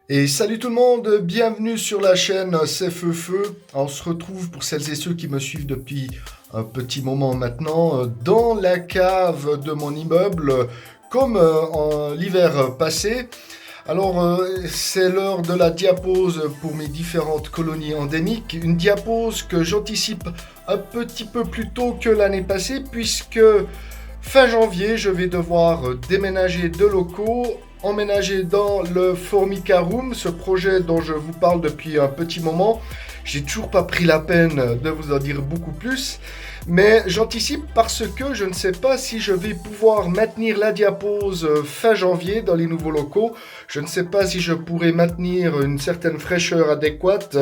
Et salut tout le monde, bienvenue sur la chaîne C'est Feu Feu. On se retrouve pour celles et ceux qui me suivent depuis un petit moment maintenant dans la cave de mon immeuble comme en l'hiver passé. Alors c'est l'heure de la diapose pour mes différentes colonies endémiques. Une diapose que j'anticipe un petit peu plus tôt que l'année passée puisque fin janvier je vais devoir déménager de locaux, emménager dans le Formica Room, ce projet dont je vous parle depuis un petit moment. J'ai toujours pas pris la peine de vous en dire beaucoup plus, mais j'anticipe parce que je ne sais pas si je vais pouvoir maintenir la diapose fin janvier dans les nouveaux locaux. Je ne sais pas si je pourrai maintenir une certaine fraîcheur adéquate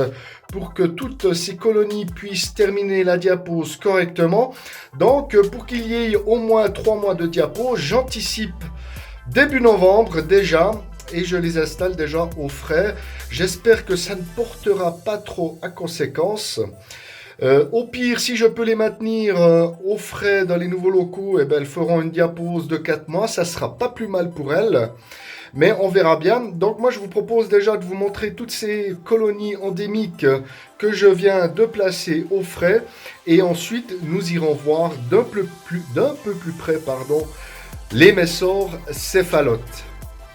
pour que toutes ces colonies puissent terminer la diapose correctement. Donc, pour qu'il y ait au moins 3 mois de diapose, j'anticipe début novembre déjà, et je les installe déjà au frais. J'espère que ça ne portera pas trop à conséquence. Au pire, si je peux les maintenir au frais dans les nouveaux locaux, eh ben, elles feront une diapose de 4 mois. Ça sera pas plus mal pour elles. Mais on verra bien. Donc moi, je vous propose déjà de vous montrer toutes ces colonies endémiques que je viens de placer au frais. Et ensuite, nous irons voir d'un peu plus près, les messors céphalotes.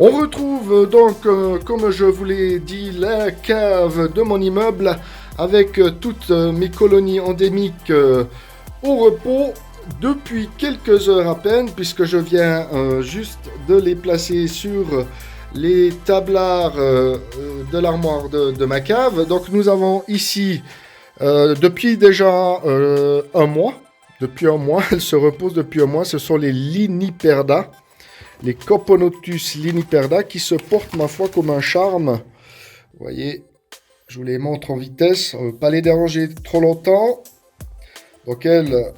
On retrouve donc, comme je vous l'ai dit, la cave de mon immeuble avec toutes mes colonies endémiques au repos depuis quelques heures à peine, puisque je viens juste de les placer sur les tablards de l'armoire de ma cave. Donc nous avons ici, depuis déjà un mois, elles se reposent depuis un mois, ce sont les Liniperda. Les Coponotus liniperda qui se portent, ma foi, comme un charme. Vous voyez, je vous les montre en vitesse. On ne veut pas les déranger trop longtemps. Donc, elles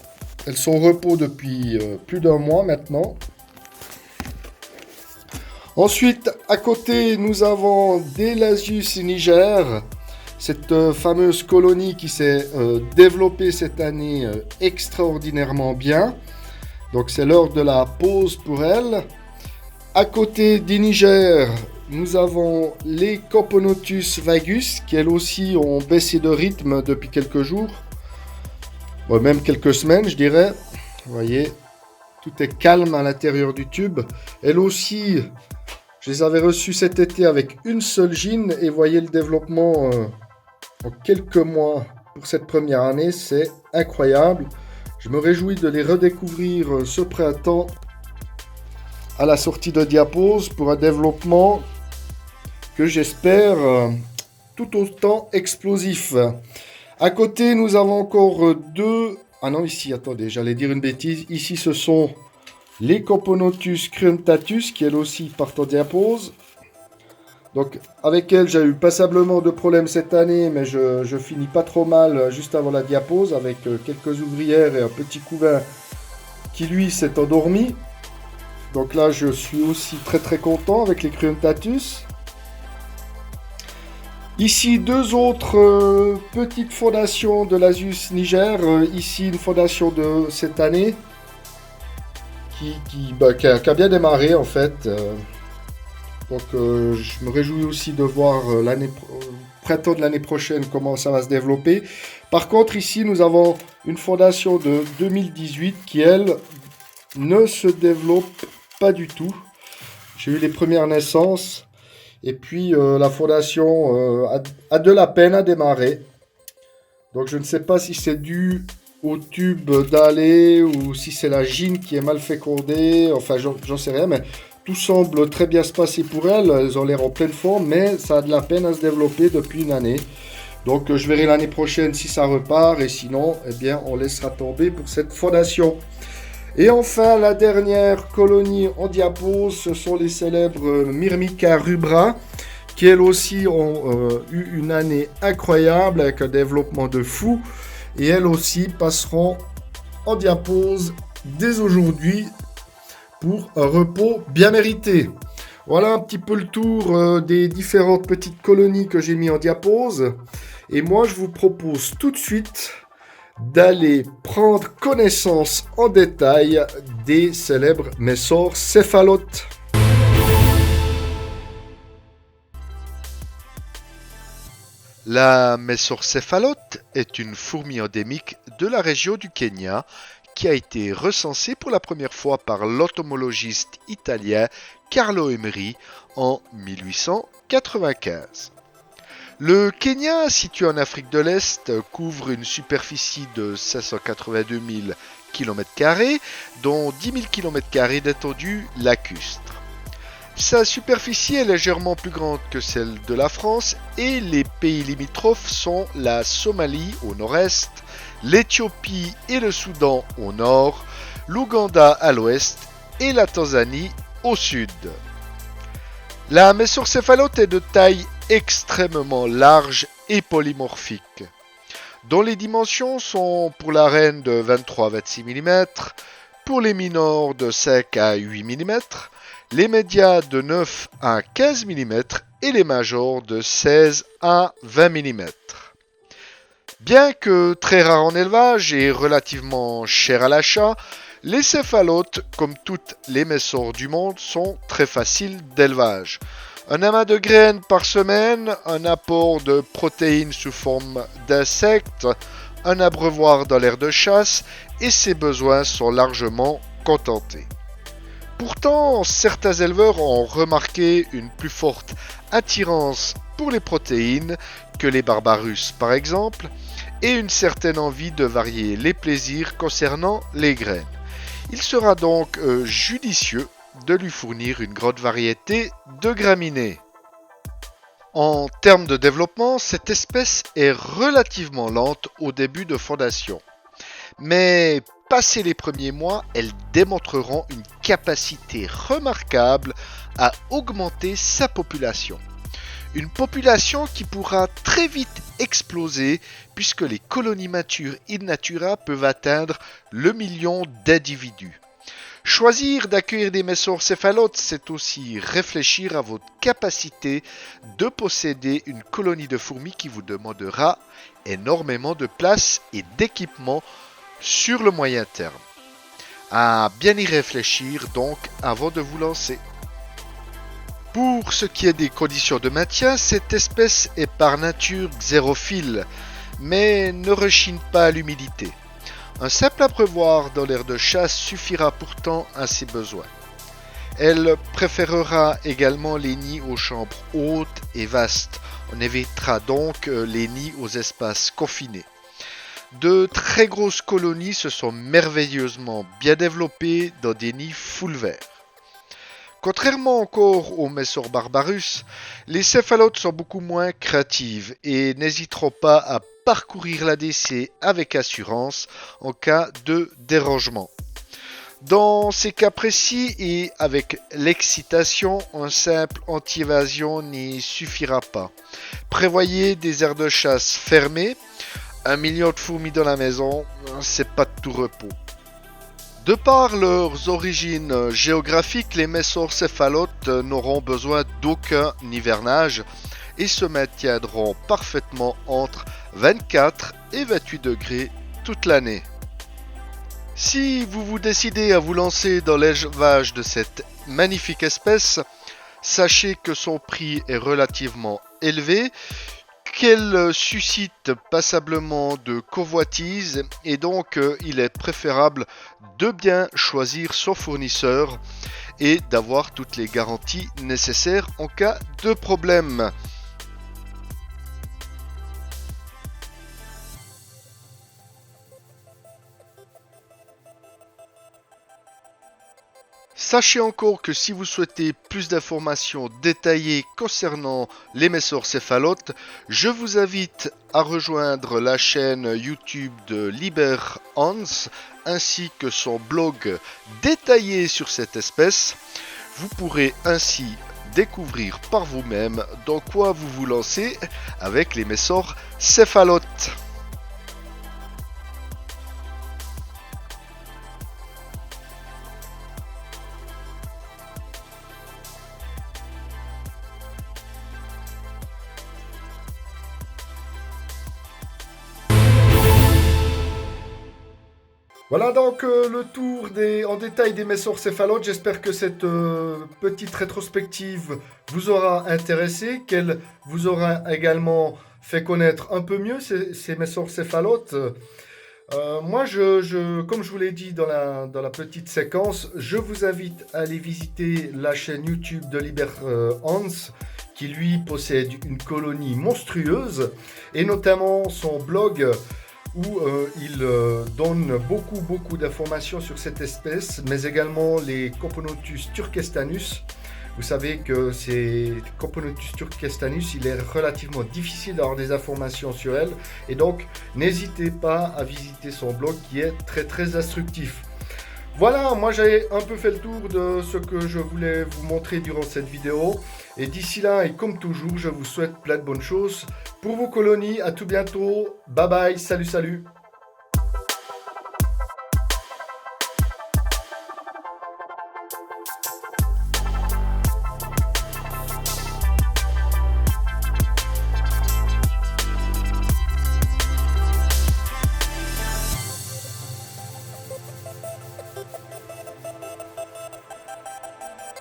sont au repos depuis plus d'un mois maintenant. Ensuite, à côté, nous avons des Lasius niger. Cette fameuse colonie qui s'est développée cette année extraordinairement bien. Donc, c'est l'heure de la pause pour elle. À côté des Niger, nous avons les Coponotus vagus, qui elles aussi ont baissé de rythme depuis quelques jours. Bon, même quelques semaines, je dirais. Vous voyez, tout est calme à l'intérieur du tube. Elles aussi, je les avais reçues cet été avec une seule gine. Et voyez le développement en quelques mois pour cette première année. C'est incroyable. Je me réjouis de les redécouvrir ce printemps à la sortie de diapose pour un développement que j'espère tout autant explosif. À côté, nous avons encore deux... Ah non, ici, attendez, j'allais dire une bêtise. Ici, ce sont les Coponotus cruentatus qui, elles aussi, partent en diapose. Donc, avec elles, j'ai eu passablement de problèmes cette année, mais je finis pas trop mal juste avant la diapose, avec quelques ouvrières et un petit couvain qui, lui, s'est endormi. Donc là, je suis aussi très très content avec les Cruentatus. Ici, deux autres petites fondations de l'Asus Niger. Ici, une fondation de cette année qui a bien démarré en fait. Donc, je me réjouis aussi de voir printemps de l'année prochaine comment ça va se développer. Par contre, ici, nous avons une fondation de 2018 qui, elle, ne se développe pas du tout. J'ai eu les premières naissances et puis la fondation a de la peine à démarrer. Donc je ne sais pas si c'est dû au tube d'aller ou si c'est la gine qui est mal fécondée. Enfin, j'en sais rien, mais tout semble très bien se passer pour elles. Elles ont l'air en pleine forme, mais ça a de la peine à se développer depuis une année. Donc je verrai l'année prochaine si ça repart et sinon, eh bien, on laissera tomber pour cette fondation. Et enfin, la dernière colonie en diapose, ce sont les célèbres Myrmica rubra, qui elles aussi ont eu une année incroyable avec un développement de fou. Et elles aussi passeront en diapose dès aujourd'hui pour un repos bien mérité. Voilà un petit peu le tour des différentes petites colonies que j'ai mis en diapose. Et moi, je vous propose tout de suite d'aller prendre connaissance en détail des célèbres messors céphalotes. La messorcéphalote est une fourmi endémique de la région du Kenya qui a été recensée pour la première fois par l'entomologiste italien Carlo Emery en 1895. Le Kenya, situé en Afrique de l'Est, couvre une superficie de 582 000 km², dont 10 000 km² d'étendue lacustre. Sa superficie est légèrement plus grande que celle de la France et les pays limitrophes sont la Somalie au nord-est, l'Éthiopie et le Soudan au nord, l'Ouganda à l'ouest et la Tanzanie au sud. La messorcéphalote est de taille extrêmement large et polymorphique, dont les dimensions sont pour la reine de 23 à 26 mm, pour les minors de 5 à 8 mm, les médias de 9 à 15 mm et les majors de 16 à 20 mm. Bien que très rare en élevage et relativement cher à l'achat, les céphalotes, comme toutes les messors du monde, sont très faciles d'élevage. Un amas de graines par semaine, un apport de protéines sous forme d'insectes, un abreuvoir dans l'aire de chasse et ses besoins sont largement contentés. Pourtant, certains éleveurs ont remarqué une plus forte attirance pour les protéines que les barbarus par exemple, et une certaine envie de varier les plaisirs concernant les graines. Il sera donc judicieux de lui fournir une grande variété de graminées. En termes de développement, cette espèce est relativement lente au début de fondation. Mais passé les premiers mois, elles démontreront une capacité remarquable à augmenter sa population. Une population qui pourra très vite exploser puisque les colonies matures in natura peuvent atteindre le million d'individus. Choisir d'accueillir des messorcéphalotes, c'est aussi réfléchir à votre capacité de posséder une colonie de fourmis qui vous demandera énormément de place et d'équipement sur le moyen terme. À bien y réfléchir donc avant de vous lancer. Pour ce qui est des conditions de maintien, cette espèce est par nature xérophile, mais ne rechigne pas à l'humidité. Un simple abreuvoir dans l'aire de chasse suffira pourtant à ses besoins. Elle préférera également les nids aux chambres hautes et vastes. On évitera donc les nids aux espaces confinés. De très grosses colonies se sont merveilleusement bien développées dans des nids full vert. Contrairement encore aux Messor barbarus, les céphalotes sont beaucoup moins craintives et n'hésiteront pas à parcourir l'ADC avec assurance en cas de dérangement. Dans ces cas précis et avec l'excitation, un simple anti-évasion n'y suffira pas. Prévoyez des aires de chasse fermées. 1 million de fourmis dans la maison, c'est pas de tout repos. De par leurs origines géographiques, les messorcéphalotes n'auront besoin d'aucun hivernage et se maintiendront parfaitement entre 24 et 28 degrés toute l'année. Si vous vous décidez à vous lancer dans l'élevage de cette magnifique espèce, sachez que son prix est relativement élevé, qu'elle suscite passablement de convoitises et donc il est préférable de bien choisir son fournisseur et d'avoir toutes les garanties nécessaires en cas de problème. Sachez encore que si vous souhaitez plus d'informations détaillées concernant les messorcéphalotes, je vous invite à rejoindre la chaîne YouTube de Liber Hans ainsi que son blog détaillé sur cette espèce. Vous pourrez ainsi découvrir par vous-même dans quoi vous vous lancez avec les messorcéphalotes. Voilà donc le tour en détail des messorcéphalotes. J'espère que cette petite rétrospective vous aura intéressé, qu'elle vous aura également fait connaître un peu mieux ces mésocéphalotes. Moi, comme je vous l'ai dit dans la petite séquence, je vous invite à aller visiter la chaîne YouTube de Liber Hans, qui lui possède une colonie monstrueuse, et notamment son blog où il donne beaucoup d'informations sur cette espèce, mais également les Coponotus turkestanus. Vous savez que ces Coponotus turkestanus, il est relativement difficile d'avoir des informations sur elle, et donc n'hésitez pas à visiter son blog qui est très instructif. Voilà, moi j'ai un peu fait le tour de ce que je voulais vous montrer durant cette vidéo. Et d'ici là, et comme toujours, je vous souhaite plein de bonnes choses pour vos colonies. À tout bientôt. Bye bye. Salut.